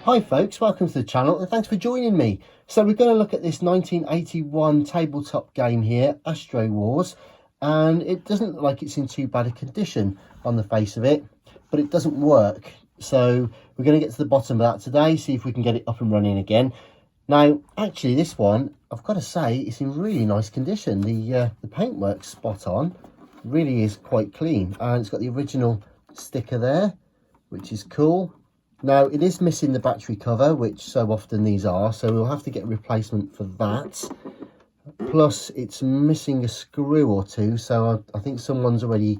Hi folks, welcome to the channel and thanks for joining me. So we're going to look at this 1981 tabletop game here, Astro Wars, and it doesn't look like it's in too bad a condition on the face of it, but it doesn't work. So we're going to get to the bottom of that today, see if we can get it up and running again. Now actually this one, I've got to say, it's in really nice condition. The paintwork's spot on, really is quite clean, and it's got the original sticker there, which is cool. Now it is missing the battery cover, which so often these are, so we'll have to get a replacement for that. Plus it's missing a screw or two, so I think someone's already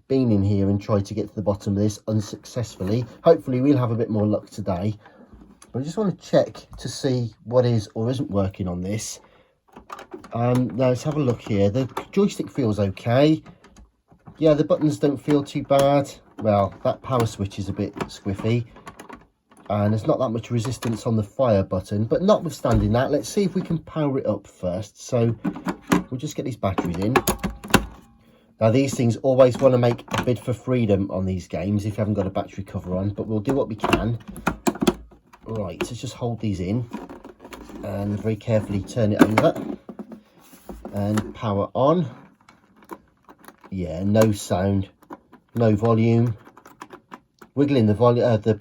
been in here and tried to get to the bottom of this unsuccessfully. Hopefully we'll have a bit more luck today. But I just want to check to see what is or isn't working on this. Now let's have a look here. The joystick feels okay. Yeah, the buttons don't feel too bad. Well, that power switch is a bit squiffy. And there's not that much resistance on the fire button, but notwithstanding that, let's see if we can power it up first. So we'll just get these batteries in. Now these things always want to make a bid for freedom on these games if you haven't got a battery cover on, but we'll do what we can. Right, so just hold these in and very carefully turn it over and power on. Yeah, no sound, no volume. Wiggling the volume, the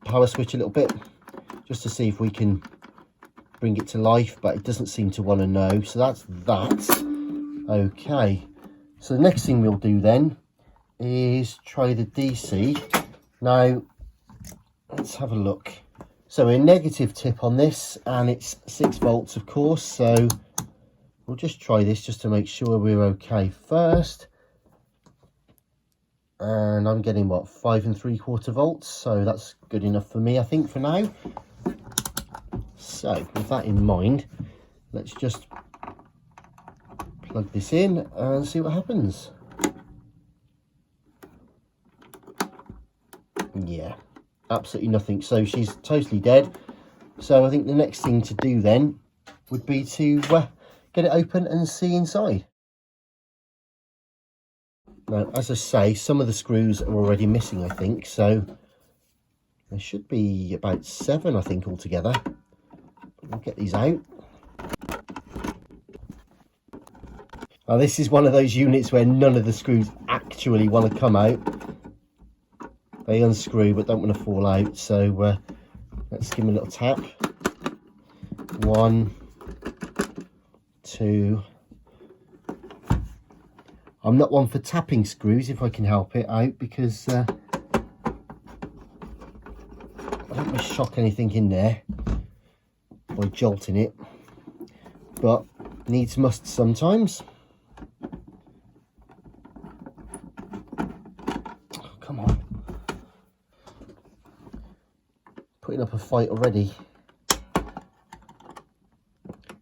power switch a little bit just to see if we can bring it to life, but it doesn't seem to want to know, so that's that. Okay, so the next thing we'll do then is try the DC. Now let's have a look. So a negative tip on this, and it's 6 volts of course, so we'll just try this just to make sure we're okay first. And I'm getting what, 5 3/4 volts, so that's good enough for me I think for now. So with that in mind, let's just plug this in and see what happens. Yeah, absolutely nothing, so she's totally dead. So I think the next thing to do then would be to get it open and see inside. Now, as I say, some of the screws are already missing, I think, so there should be about 7, I think, altogether. We'll get these out. Now, this is one of those units where none of the screws actually want to come out. They unscrew but don't want to fall out, so let's give them a little tap. 1, 2... I'm not one for tapping screws if I can help it out, because I don't want to shock anything in there by jolting it, but needs must sometimes. Oh, come on, putting up a fight already.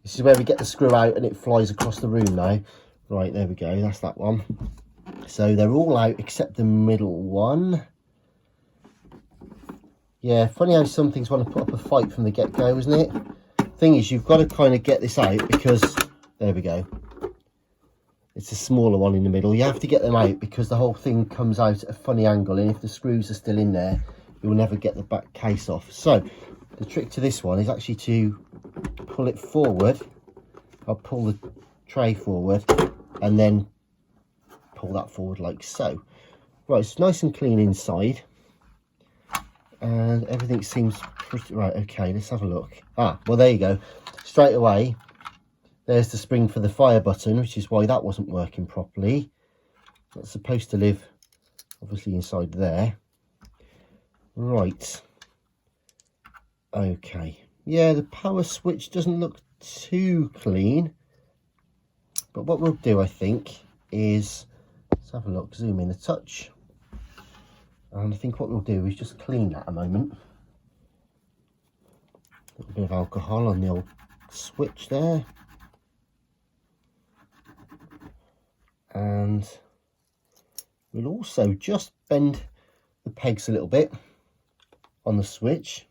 This is where we get the screw out and it flies across the room now. Right, there we go, that's that one. So they're all out except the middle one. Yeah, funny how some things want to put up a fight from the get-go, isn't it? Thing is, you've got to kind of get this out because, there we go. It's a smaller one in the middle. You have to get them out because the whole thing comes out at a funny angle, and if the screws are still in there, you'll never get the back case off. So the trick to this one is actually to pull it forward. I'll pull the tray forward and then pull that forward like so. Right, it's nice and clean inside and everything seems pretty right. Okay, let's have a look. Well, there you go. Straight away there's the spring for the fire button, which is why that wasn't working properly. That's supposed to live obviously inside there. Right, okay, yeah, the power switch doesn't look too clean. But what we'll do, I think, is, let's have a look, zoom in a touch. And I think what we'll do is just clean that a moment. A little bit of alcohol on the old switch there. And we'll also just bend the pegs a little bit on the switch.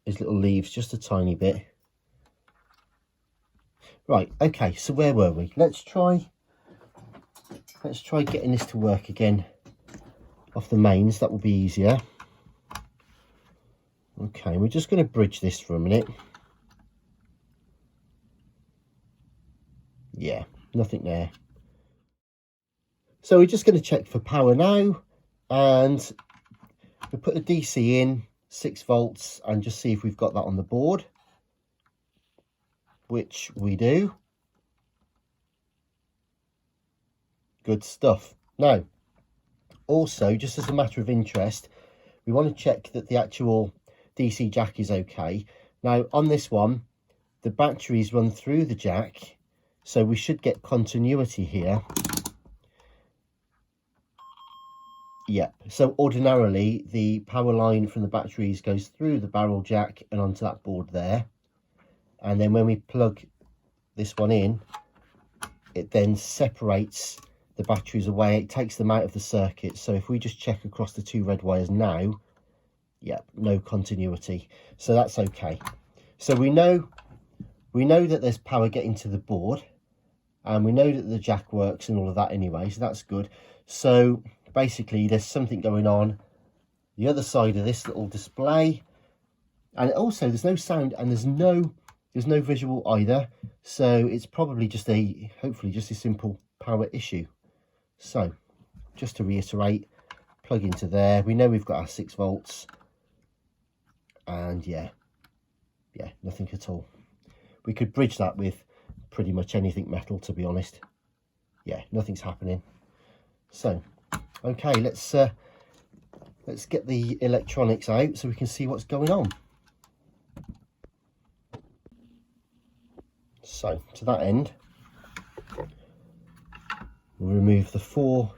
These little leaves, just a tiny bit. Right, okay, so where were we? Let's try getting this to work again off the mains. That will be easier. Okay, we're just going to bridge this for a minute. Yeah, nothing there. So we're just going to check for power now, and we'll put the DC in 6 volts and just see if we've got that on the board, which we do. Good stuff. Now, also, just as a matter of interest, we want to check that the actual DC jack is okay. Now, on this one, the batteries run through the jack, so we should get continuity here. Yeah, so ordinarily the power line from the batteries goes through the barrel jack and onto that board there, and then when we plug this one in, it then separates the batteries away, it takes them out of the circuit. So if we just check across the 2 red wires now, yeah, no continuity, so that's okay. So we know that there's power getting to the board, and we know that the jack works and all of that anyway, so that's good. So basically there's something going on the other side of this little display, and also there's no sound and there's no visual either, so it's probably just hopefully just a simple power issue. So just to reiterate, plug into there, we know we've got our 6 volts, and yeah, nothing at all. We could bridge that with pretty much anything metal, to be honest. Yeah, nothing's happening. So okay, let's get the electronics out so we can see what's going on. So to that end, we'll remove the four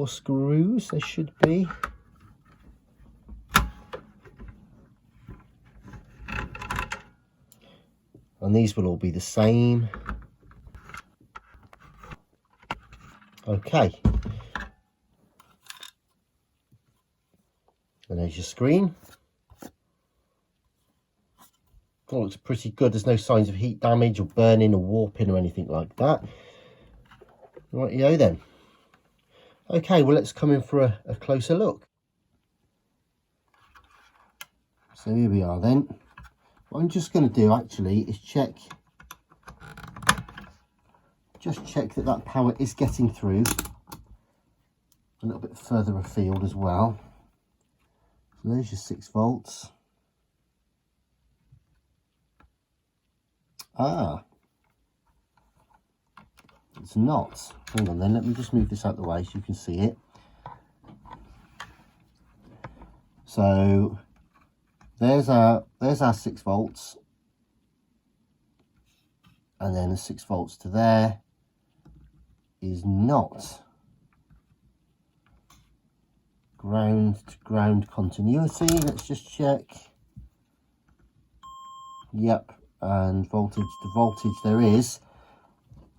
screws, there should be. And these will all be the same. Okay. And there's your screen. It looks pretty good. There's no signs of heat damage or burning or warping or anything like that. Rightio then. Okay, well, let's come in for a closer look. So here we are then. What I'm just going to do actually is check that power is getting through a little bit further afield as well. So there's your 6 volts. It's not. Hang on then, let me just move this out of the way so you can see it. So there's our 6 volts, and then the 6 volts to there is not ground to ground continuity. Let's just check. Yep, and voltage to voltage there is,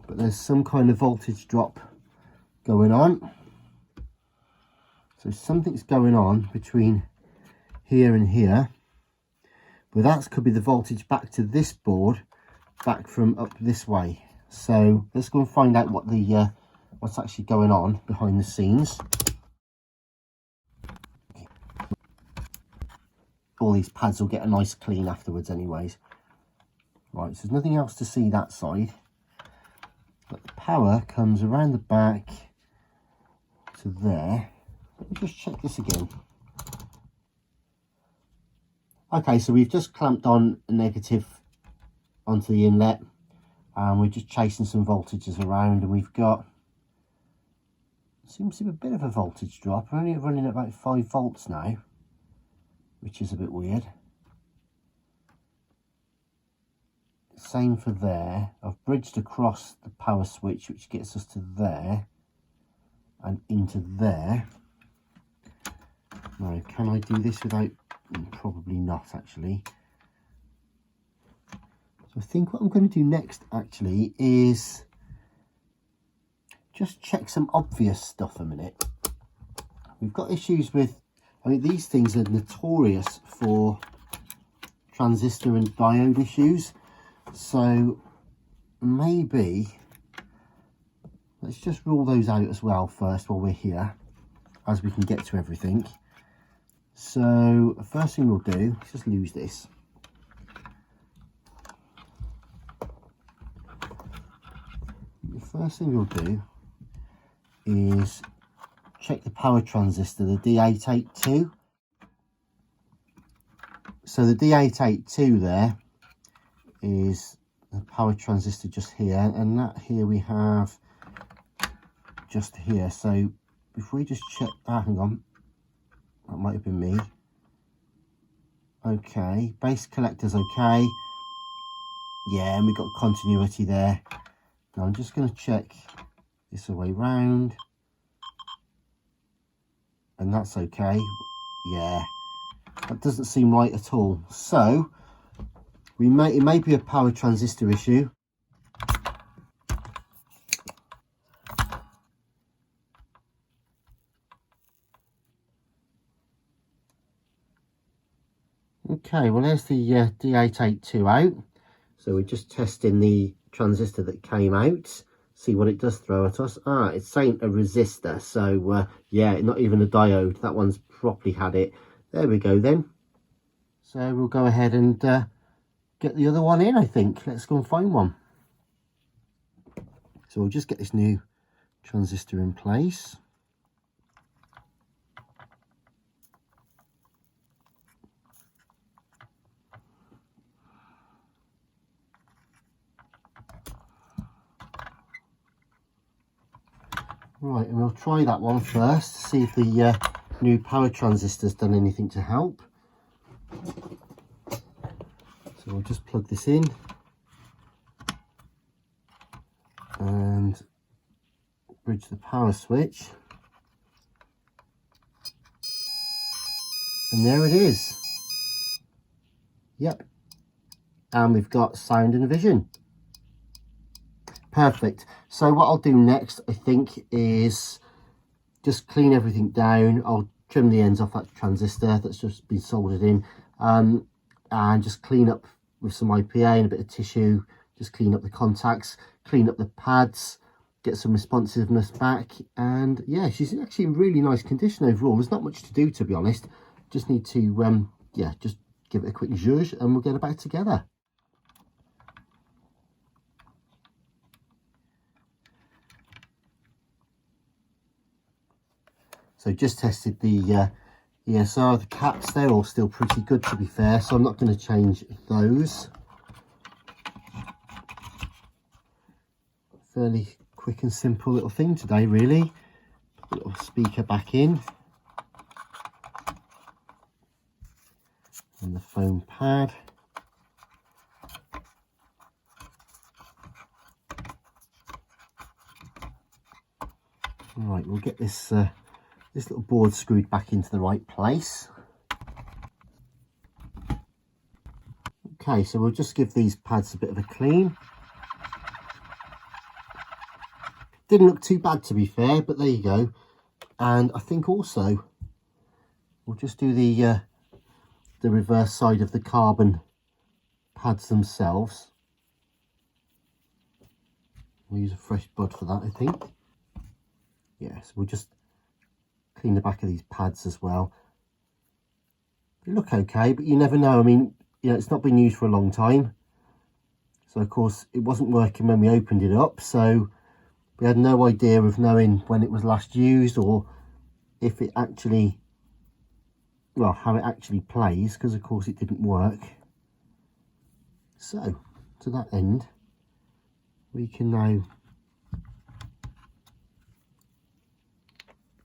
but there's some kind of voltage drop going on. So something's going on between here and here, but that could be the voltage back to this board, back from up this way. So let's go and find out what the what's actually going on behind the scenes. All these pads will get a nice clean afterwards anyways. Right, so there's nothing else to see that side, but the power comes around the back to there. Let me just check this again. Okay, so we've just clamped on a negative onto the inlet, and we're just chasing some voltages around, and we've got, seems to be a bit of a voltage drop. We're only running at about 5 volts now, which is a bit weird. Same for there. I've bridged across the power switch, which gets us to there and into there. Now, can I do this without? Probably not, actually. So I think what I'm going to do next actually is just check some obvious stuff a minute. We've got issues with, I mean, these things are notorious for transistor and diode issues, so maybe let's just rule those out as well first while we're here, as we can get to everything. So the first thing we'll do is just lose this. The first thing we'll do is check the power transistor, the D882. So the D882 there is the power transistor just here, and that here we have just here. So if we just check that, hang on, that might have been me. Okay, base collector's okay. Yeah, and we've got continuity there. Now I'm just going to check this way round, and that's okay. Yeah, that doesn't seem right at all. So it may be a power transistor issue. Okay, well there's the D882 out. So we're just testing the transistor that came out, see what it does throw at us. Ah, it's saying a resistor, so yeah, not even a diode. That one's properly had it. There we go then. So we'll go ahead and get the other one in, I think. Let's go and find one. So we'll just get this new transistor in place. Right, and we'll try that one first, see if the new power transistor's done anything to help. So we'll just plug this in and bridge the power switch. And there it is. Yep. And we've got sound and vision. Perfect. So what I'll do next, I think, is just clean everything down. I'll trim the ends off that transistor that's just been soldered in, and just clean up with some IPA and a bit of tissue. Just clean up the contacts, clean up the pads, get some responsiveness back. And yeah, she's actually in really nice condition overall. There's not much to do, to be honest. Just need to yeah, just give it a quick zhuzh and we'll get it back together. So just tested the ESR, the caps, they're all still pretty good, to be fair, so I'm not going to change those. Fairly quick and simple little thing today, really. Little speaker back in. And the foam pad. Right, we'll get this this little board screwed back into the right place. Okay, so we'll just give these pads a bit of a clean. Didn't look too bad, to be fair, but there you go. And I think also we'll just do the reverse side of the carbon pads themselves. We'll use a fresh bud for that, I think. Yes, we'll just clean the back of these pads as well. They look okay, but you never know. I mean, you know, it's not been used for a long time. So, of course, it wasn't working when we opened it up. So we had no idea of knowing when it was last used or if it actually, well, how it actually plays, because, of course, it didn't work. So, to that end, we can now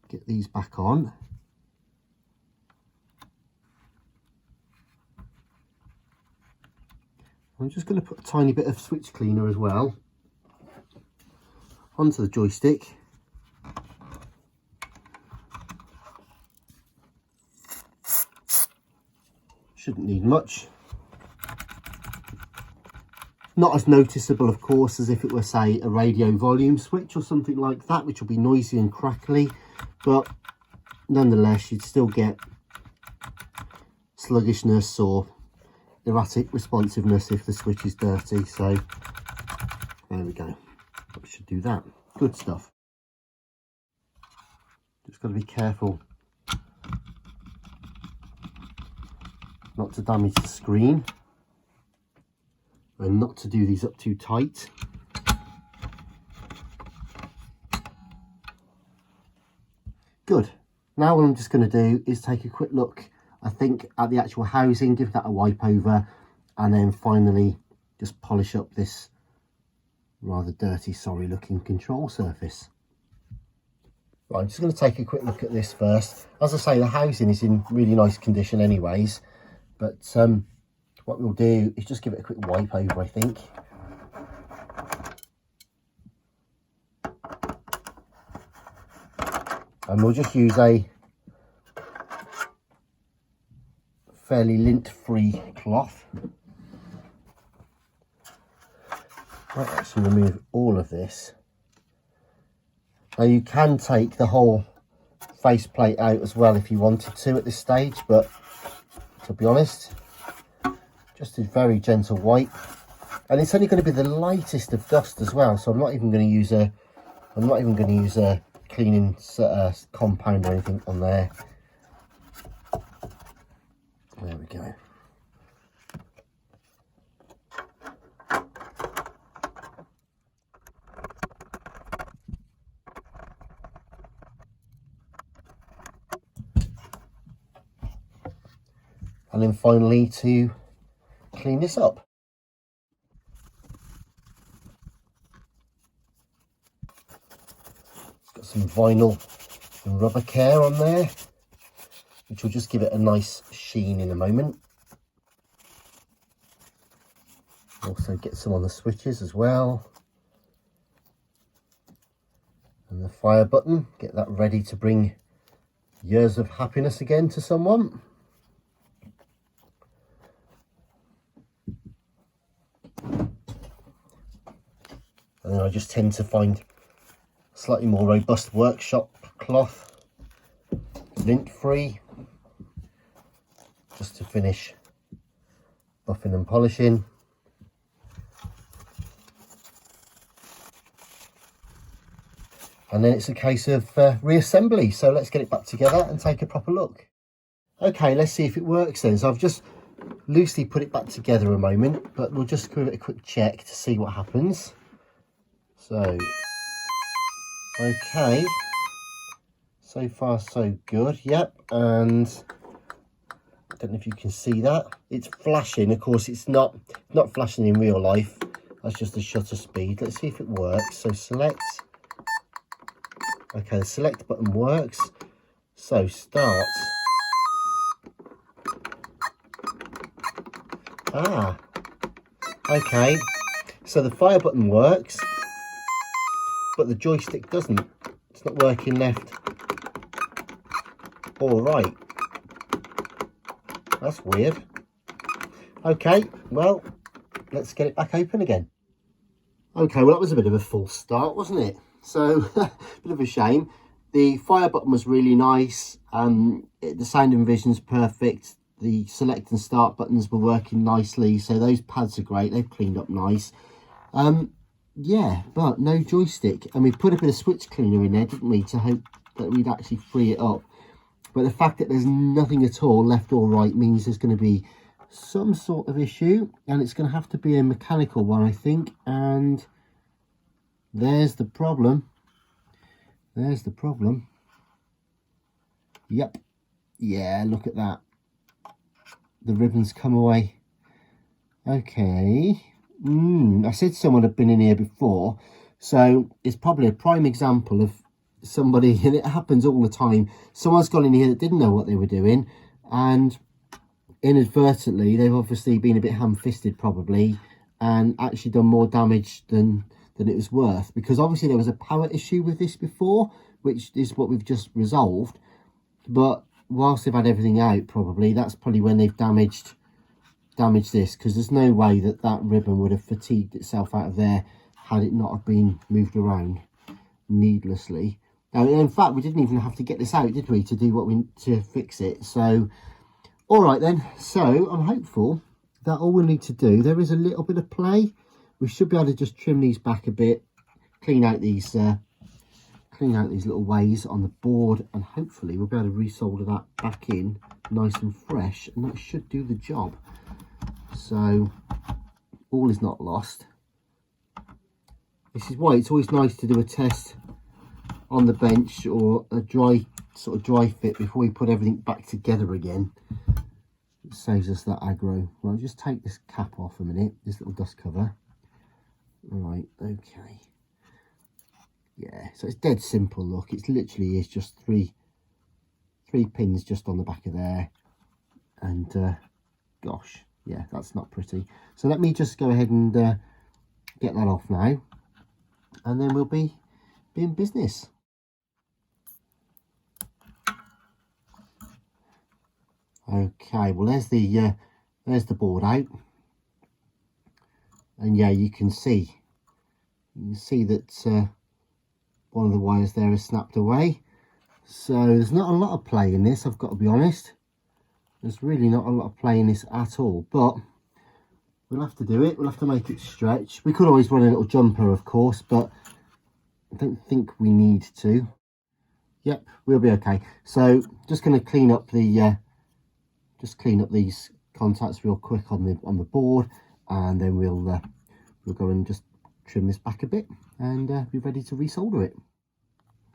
get these back on. I'm just going to put a tiny bit of switch cleaner as well onto the joystick. Shouldn't need much. Not as noticeable, of course, as if it were, say, a radio volume switch or something like that, which will be noisy and crackly, but nonetheless you'd still get sluggishness or erratic responsiveness if the switch is dirty. So there we go, that should do that. Good stuff. Just got to be careful not to damage the screen, and not to do these up too tight. Good. Now what I'm just going to do is take a quick look, I think, at the actual housing, give that a wipe over, and then finally just polish up this rather dirty, sorry looking control surface. Right, I'm just going to take a quick look at this first. As I say, the housing is in really nice condition anyways, but what we'll do is just give it a quick wipe over, I think. And we'll just use a fairly lint-free cloth. Might actually remove all of this. Now you can take the whole faceplate out as well if you wanted to at this stage, but to be honest, just a very gentle wipe, and it's only going to be the lightest of dust as well. So I'm not even going to use a cleaning compound or anything on there. There we go. And then finally to clean this up. It's got some vinyl and rubber care on there, which will just give it a nice sheen in a moment. Also get some on the switches as well. And the fire button, get that ready to bring years of happiness again to someone. And then I just tend to find slightly more robust workshop cloth, lint-free, just to finish buffing and polishing. And then it's a case of reassembly. So let's get it back together and take a proper look. Okay, let's see if it works then. So I've just loosely put it back together a moment, but we'll just give it a quick check to see what happens. So, okay, so far so good, yep, and I don't know if you can see that, it's flashing. Of course it's not flashing in real life, that's just the shutter speed. Let's see if it works. So select, okay, the select button works, so start. Okay, so the fire button works, but the joystick doesn't. It's not working left or right. That's weird. Okay, well, let's get it back open again. Okay, well, that was a bit of a false start, wasn't it? So, bit of a shame. The fire button was really nice. The sound and vision's perfect. The select and start buttons were working nicely. So those pads are great. They've cleaned up nice. Yeah, but no joystick, and we put a bit of switch cleaner in there, didn't we, to hope that we'd actually free it up. But the fact that there's nothing at all left or right means there's going to be some sort of issue, and it's going to have to be a mechanical one, I think. And there's the problem. There's the problem. Yep. Yeah, look at that. The ribbons come away. Okay. I said someone had been in here before, so it's probably a prime example of somebody, and it happens all the time, someone's gone in here that didn't know what they were doing, and inadvertently they've obviously been a bit ham-fisted probably, and actually done more damage than it was worth, because obviously there was a power issue with this before, which is what we've just resolved. But whilst they've had everything out, probably that's probably when they've damaged this, because there's no way that ribbon would have fatigued itself out of there had it not have been moved around needlessly. Now, in fact, we didn't even have to get this out, did we, to fix it? So, all right then. So I'm hopeful that all we need to do, there is a little bit of play. We should be able to just trim these back a bit, clean out these clean out these little ways on the board, and hopefully we'll be able to resolder that back in nice and fresh, and that should do the job. So all is not lost. This is why it's always nice to do a test on the bench or a dry fit before we put everything back together again. It saves us that aggro. Well, I'll just take this cap off a minute, this little dust cover. Right, okay. Yeah, so it's dead simple, look. It literally is just three pins just on the back of there. And gosh, yeah, that's not pretty. So let me just go ahead and get that off now, and then we'll be in business. Okay, well there's the board out, and yeah, you can see that one of the wires there is snapped away. So there's not a lot of play in this, I've got to be honest. There's really not a lot of play in this at all, but we'll have to do it. We'll have to make it stretch. We could always run a little jumper, of course, but I don't think we need to. Yep, we'll be okay. So just going to clean up the clean up these contacts real quick on the board, and then we'll go and just trim this back a bit and be ready to resolder it.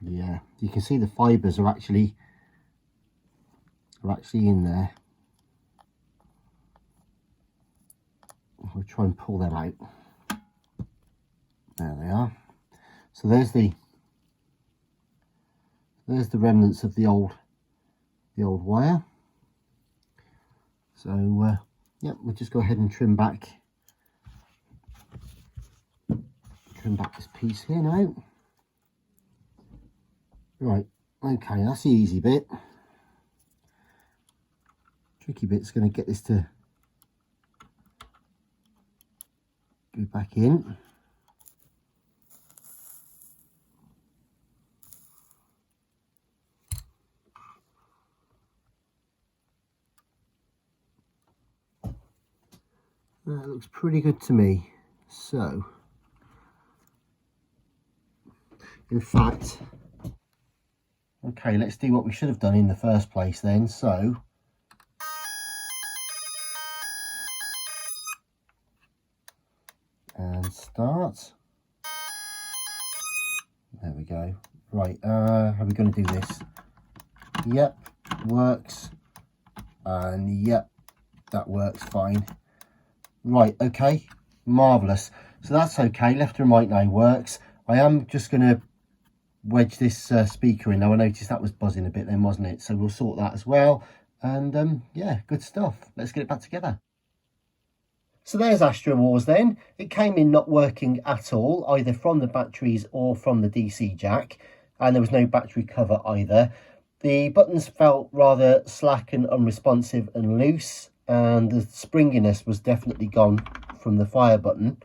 Yeah, you can see the fibers are actually in there. We'll try and pull them out. There they are. So there's the remnants of the old wire. So yeah, we'll just go ahead and trim back this piece here now. Right, okay, that's the easy bit. Tricky bit's going to get this to go back in. That looks pretty good to me. So, in fact, okay, let's do what we should have done in the first place then. So, and start. There we go. Right, how are we going to do this? Yep, works. And yep, that works fine. Right, okay, marvellous. So that's okay, left and right now works. I am just going to wedge this speaker in. Now I noticed that was buzzing a bit then, wasn't it? So we'll sort that as well. And yeah, good stuff. Let's get it back together. So there's Astro Wars then. It came in not working at all, either from the batteries or from the DC jack. And there was no battery cover either. The buttons felt rather slack and unresponsive and loose, and the springiness was definitely gone from the fire button.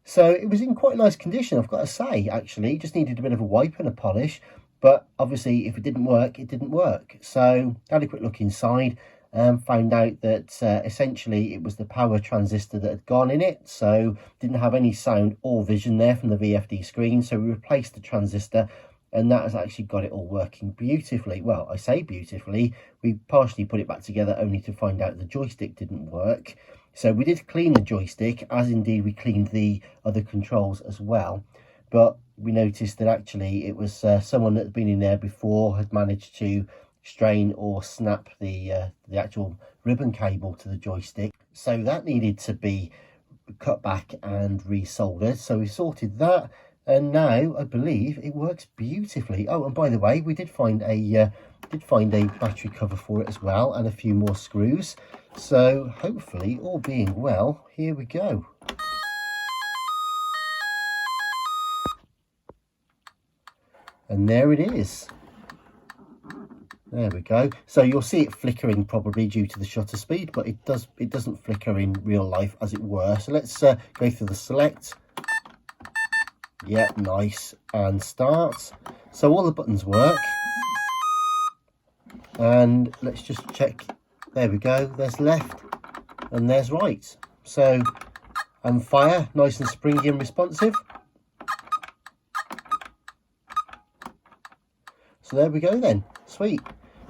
So it was in quite nice condition, I've got to say, actually. Just needed a bit of a wipe and a polish, but obviously if it didn't work, it didn't work. So I had a quick look inside and found out that essentially it was the power transistor that had gone in it, so didn't have any sound or vision there from the VFD screen. So we replaced the transistor, and that has actually got it all working beautifully. Well, I say beautifully, we partially put it back together only to find out the joystick didn't work. So we did clean the joystick, as indeed we cleaned the other controls as well. But we noticed that actually it was someone that had been in there before had managed to strain or snap the actual ribbon cable to the joystick. So that needed to be cut back and resoldered. So we sorted that. And now I believe it works beautifully. Oh, and by the way, we did find a battery cover for it as well, and a few more screws. So hopefully, all being well, here we go. And there it is. There we go. So you'll see it flickering probably due to the shutter speed, but it doesn't flicker in real life, as it were. So let's go through the select. Yep, nice, and start. So all the buttons work, and let's just check. There we go, there's left and there's right. So, and fire, nice and springy and responsive. So there we go then. Sweet.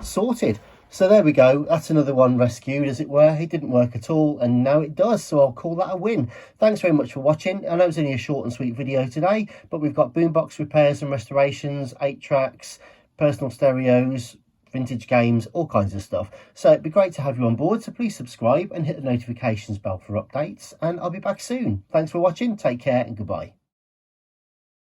Sorted. So there we go. That's another one rescued, as it were. It didn't work at all, and now it does. So I'll call that a win. Thanks very much for watching. I know it was only a short and sweet video today, but we've got boombox repairs and restorations, 8 tracks, personal stereos, vintage games, all kinds of stuff. So it'd be great to have you on board. So please subscribe and hit the notifications bell for updates, and I'll be back soon. Thanks for watching. Take care and goodbye.